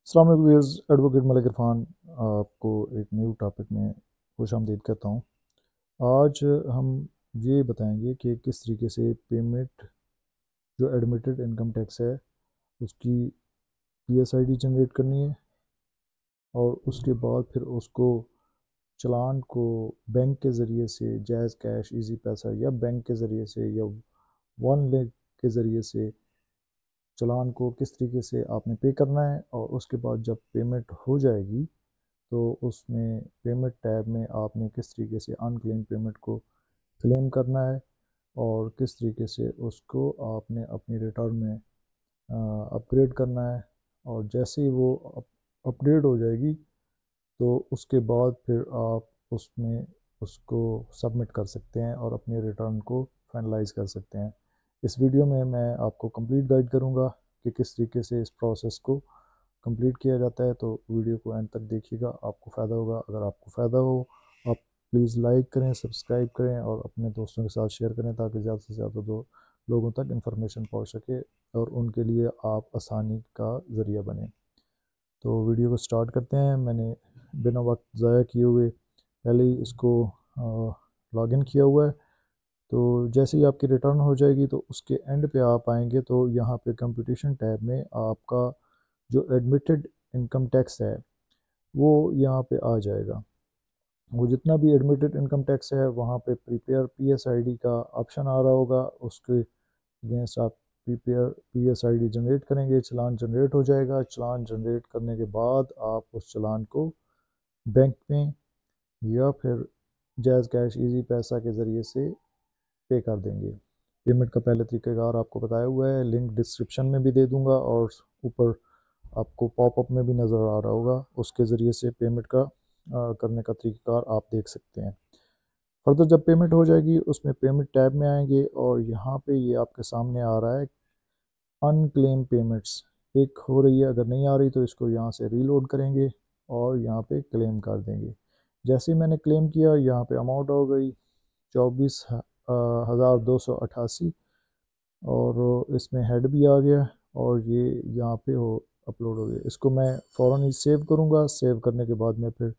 अस्सलाम वालेकुम viewers, advocate Malik Irfan आपको एक न्यू टॉपिक में खुशामदीद कहता हूँ। आज हम ये बताएंगे कि किस तरीके से पेमेंट जो एडमिटेड इनकम टैक्स है उसकी PSID जनरेट करनी है और उसके बाद फिर उसको चलान को बैंक के ज़रिए से जैज़ कैश इजी पैसा या बैंक के ज़रिए से या वन लिंक के ज़रिए से चलान को किस तरीके से आपने पे करना है और उसके बाद जब पेमेंट हो जाएगी तो उसमें पेमेंट टैब में आपने किस तरीके से अनक्लेम पेमेंट को क्लेम करना है और किस तरीके से उसको आपने अपनी रिटर्न में अपग्रेड करना है। और जैसे ही वो अपडेट हो जाएगी तो उसके बाद फिर आप उसमें उसको सबमिट कर सकते हैं और अपने रिटर्न को फाइनलाइज कर सकते हैं। इस वीडियो में मैं आपको कंप्लीट गाइड करूंगा कि किस तरीके से इस प्रोसेस को कंप्लीट किया जाता है। तो वीडियो को एंड तक देखिएगा, आपको फ़ायदा होगा। अगर आपको फ़ायदा हो आप प्लीज़ लाइक करें, सब्सक्राइब करें और अपने दोस्तों के साथ शेयर करें ताकि ज़्यादा से ज़्यादा लोगों तक इन्फॉर्मेशन पहुंच सके और उनके लिए आप आसानी का ज़रिया बने। तो वीडियो को स्टार्ट करते हैं। मैंने बिना वक्त ज़ाया किए हुए पहले ही इसको लॉगिन किया हुआ है। तो जैसे ही आपकी रिटर्न हो जाएगी तो उसके एंड पे आप आएंगे तो यहाँ पे कंपटीशन टैब में आपका जो एडमिटेड इनकम टैक्स है वो यहाँ पे आ जाएगा। वो जितना भी एडमिटेड इनकम टैक्स है वहाँ पे प्रिपेयर PSID का ऑप्शन आ रहा होगा, उसके अगेंस्ट आप प्रिपेयर PSID जनरेट करेंगे, चलान जनरेट हो जाएगा। चलान जनरेट करने के बाद आप उस चलान को बैंक में या फिर जैज़ कैश इजी पैसा के ज़रिए से पे कर देंगे। पेमेंट का पहले तरीक़ेकार आपको बताया हुआ है, लिंक डिस्क्रिप्शन में भी दे दूंगा और ऊपर आपको पॉपअप में भी नज़र आ रहा होगा, उसके ज़रिए से पेमेंट का करने का तरीक़ेकार आप देख सकते हैं। फर्दर जब पेमेंट हो जाएगी उसमें पेमेंट टैब में आएंगे और यहाँ पे ये आपके सामने आ रहा है अनक्लेम पेमेंट्स एक हो रही है। अगर नहीं आ रही तो इसको यहाँ से रीलोड करेंगे और यहाँ पे क्लेम कर देंगे। जैसे ही मैंने क्लेम किया यहाँ पे अमाउंट हो गई 24,288 और इसमें हेड भी आ गया और ये यहाँ पे हो अपलोड हो गया। इसको मैं फ़ौरन ही सेव करूँगा। सेव करने के बाद मैं फिर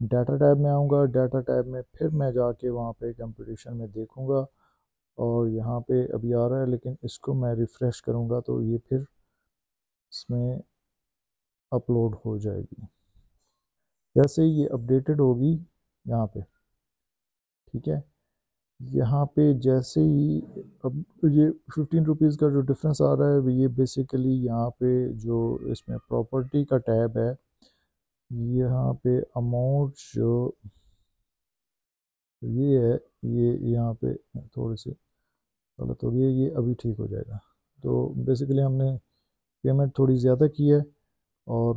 डाटा टैब में आऊँगा। डाटा टैब में फिर मैं जाके वहाँ पे कंपटीशन में देखूँगा और यहाँ पे अभी आ रहा है, लेकिन इसको मैं रिफ़्रेश करूँगा तो ये फिर इसमें अपलोड हो जाएगी। जैसे ही ये अपडेटेड होगी यहाँ पे, ठीक है, यहाँ पे जैसे ही अब ये 15 रुपीज़ का जो डिफरेंस आ रहा है ये बेसिकली यहाँ पे जो इसमें प्रॉपर्टी का टैब है, यहाँ पे अमाउंट जो ये है ये यहाँ पे थोड़ी सी गलत हो गई है, ये अभी ठीक हो जाएगा। तो बेसिकली हमने पेमेंट थोड़ी ज़्यादा की है और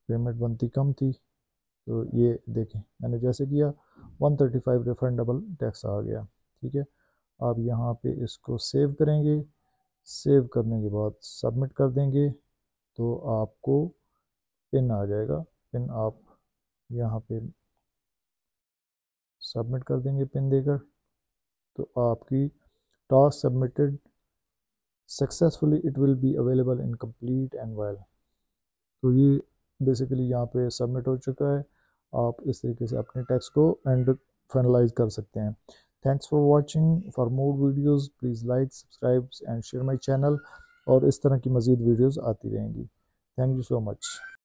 पेमेंट बनती कम थी। तो ये देखें मैंने जैसे किया 135 रिफंडेबल टैक्स आ गया। ठीक है, आप यहाँ पे इसको सेव करेंगे। सेव करने के बाद सबमिट कर देंगे तो आपको पिन आ जाएगा। पिन आप यहाँ पे सबमिट कर देंगे पिन देकर तो आपकी task submitted successfully, it will be available in complete and while. तो ये बेसिकली यहाँ पे सबमिट हो चुका है। आप इस तरीके से अपने टैक्स को एंड फाइनलाइज कर सकते हैं। Thanks for watching. For more videos please like, subscribe and share my channel और इस तरह की मज़ीद वीडियोस आती रहेंगी। Thank you so much.